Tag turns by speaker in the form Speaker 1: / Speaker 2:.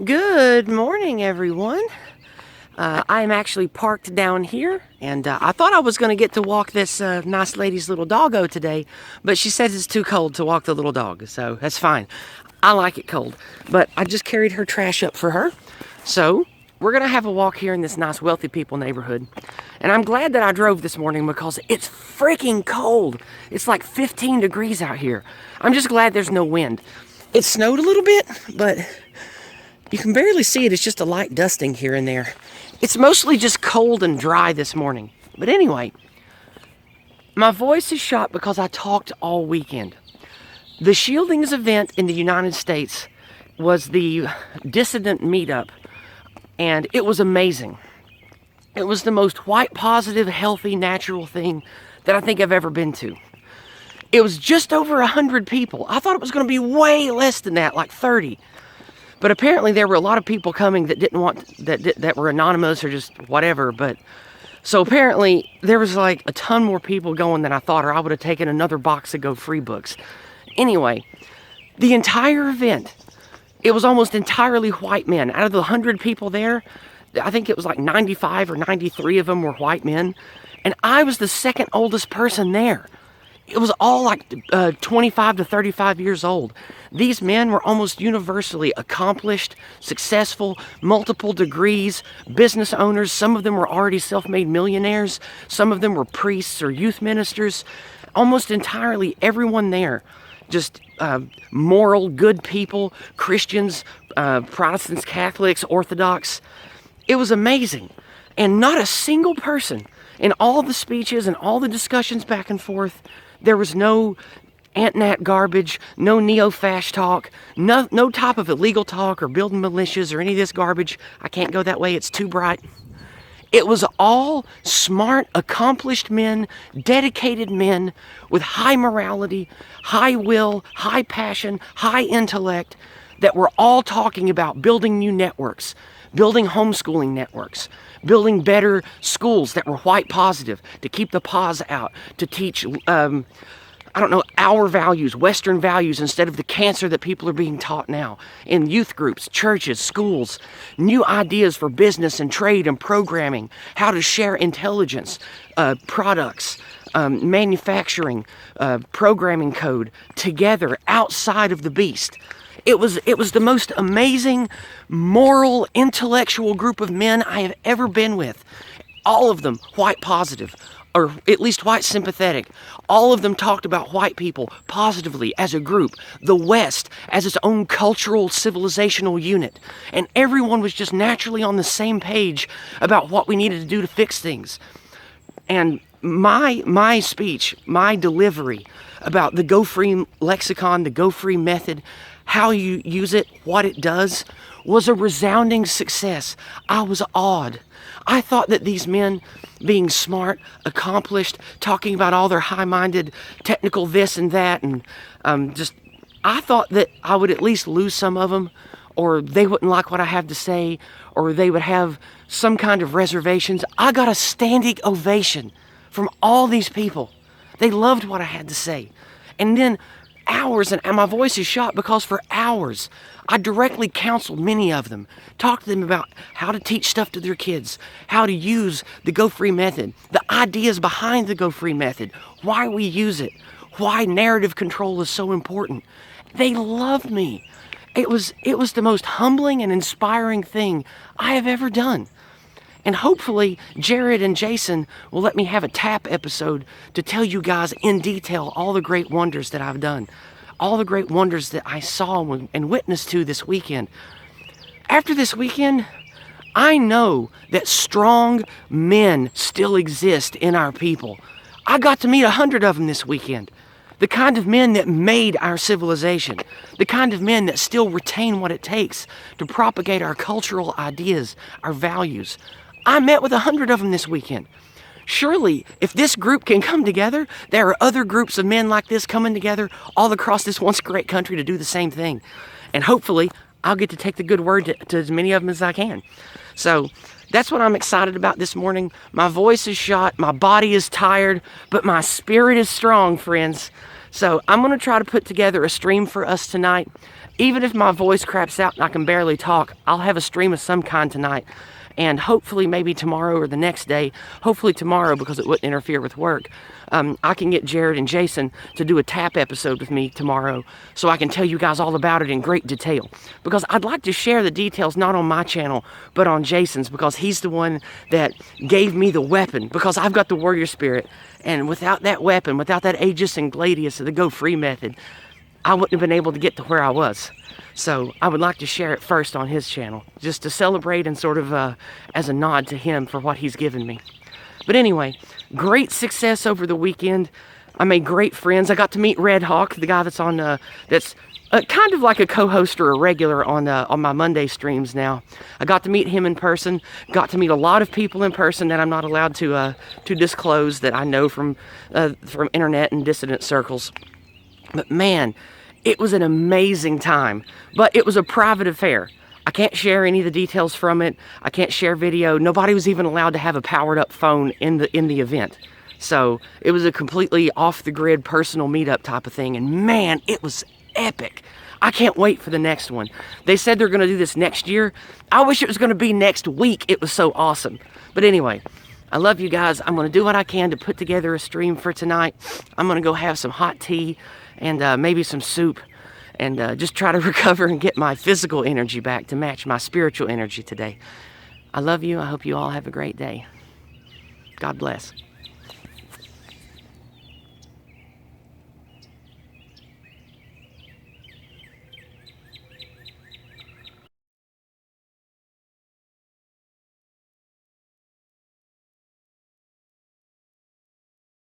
Speaker 1: Good morning, everyone. I'm actually parked down here, and I thought I was going to get to walk this nice lady's little doggo today, but she says it's too cold to walk the little dog, so that's fine. I like it cold, but I just carried her trash up for her. So we're going to have a walk here in this nice wealthy people neighborhood, and I'm glad that I drove this morning because it's freaking cold. It's like 15 degrees out here. I'm just glad there's no wind. It snowed a little bit, but you can barely see it. It's just a light dusting here and there. It's mostly just cold and dry this morning. But anyway, my voice is shot because I talked all weekend. The Shieldings event in the United States was the dissident meetup, and it was amazing. It was the most white, positive, healthy, natural thing that I think I've ever been to. It was just over 100 people. I thought it was going to be way less than that, like 30. But apparently there were a lot of people coming that didn't want, that were anonymous or just whatever. But so apparently there was like a ton more people going than I thought, or I would have taken another box of Go Free books. Anyway, the entire event, it was almost entirely white men. Out of the 100 people there, I think it was like 95 or 93 of them were white men. And I was the second oldest person there. It was all like 25 to 35 years old. These men were almost universally accomplished, successful, multiple degrees, business owners. Some of them were already self-made millionaires. Some of them were priests or youth ministers. Almost entirely everyone there, just moral, good people, Christians, Protestants, Catholics, Orthodox. It was amazing. And not a single person in all the speeches and all the discussions back and forth, there was no ant-nat garbage, no neo-fash talk, no type of illegal talk or building militias or any of this garbage. I can't go that way, it's too bright. It was all smart, accomplished men, dedicated men with high morality, high will, high passion, high intellect that were all talking about building new networks, building homeschooling networks, building better schools that were white positive, to keep the pause out, to teach, our values, Western values, instead of the cancer that people are being taught now. In youth groups, churches, schools, new ideas for business and trade and programming, how to share intelligence, products, manufacturing, programming code together outside of the beast. It was the most amazing, moral, intellectual group of men I have ever been with. All of them white positive, or at least white sympathetic. All of them talked about white people positively as a group, the West as its own cultural, civilizational unit. And everyone was just naturally on the same page about what we needed to do to fix things. And my speech, my delivery about the Go Free lexicon, the Go Free method, how you use it, what it does, was a resounding success. I was awed. I thought that these men, being smart, accomplished, talking about all their high-minded technical this and that, and I thought that I would at least lose some of them, or they wouldn't like what I have to say, or they would have some kind of reservations. I got a standing ovation from all these people. They loved what I had to say. And then hours, and my voice is shot because for hours I directly counseled many of them, talked to them about how to teach stuff to their kids, how to use the Go Free method, the ideas behind the Go Free method, why we use it, why narrative control is so important. They loved me. It was the most humbling and inspiring thing I have ever done. And hopefully Jared and Jason will let me have a tap episode to tell you guys in detail all the great wonders that I've done, all the great wonders that I saw and witnessed to this weekend. After this weekend, I know that strong men still exist in our people. I got to meet 100 of them this weekend. The kind of men that made our civilization, the kind of men that still retain what it takes to propagate our cultural ideas, our values. I met with 100 of them this weekend. Surely, if this group can come together, there are other groups of men like this coming together all across this once great country to do the same thing. And hopefully, I'll get to take the good word to as many of them as I can. So, that's what I'm excited about this morning. My voice is shot, my body is tired, but my spirit is strong, friends. So, I'm going to try to put together a stream for us tonight. even if my voice craps out and I can barely talk, I'll have a stream of some kind tonight. And hopefully maybe tomorrow or the next day, hopefully tomorrow because it wouldn't interfere with work, I can get Jared and Jason to do a tap episode with me tomorrow so I can tell you guys all about it in great detail. Because I'd like to share the details not on my channel, but on Jason's, because he's the one that gave me the weapon, because I've got the warrior spirit. And without that weapon, without that Aegis and Gladius of the Go Free method, I wouldn't have been able to get to where I was. So I would like to share it first on his channel, just to celebrate and sort of as a nod to him for what he's given me. But anyway, great success over the weekend. I made great friends. I got to meet Red Hawk, the guy that's on that's kind of like a co-host or a regular on my Monday streams now. I got to meet him in person. Got to meet a lot of people in person that I'm not allowed to disclose that I know from internet and dissident circles. But man, it was an amazing time, but it was a private affair. I can't share any of the details from it. I can't share video. Nobody was even allowed to have a powered up phone in the event. So it was a completely off the grid personal meetup type of thing. And man, it was epic. I can't wait for the next one. They said they're going to do this next year. I wish it was going to be next week. It was so awesome. But anyway, I love you guys. I'm going to do what I can to put together a stream for tonight. I'm going to go have some hot tea and maybe some soup, and just try to recover and get my physical energy back to match my spiritual energy today. I love you. I hope you all have a great day. God bless.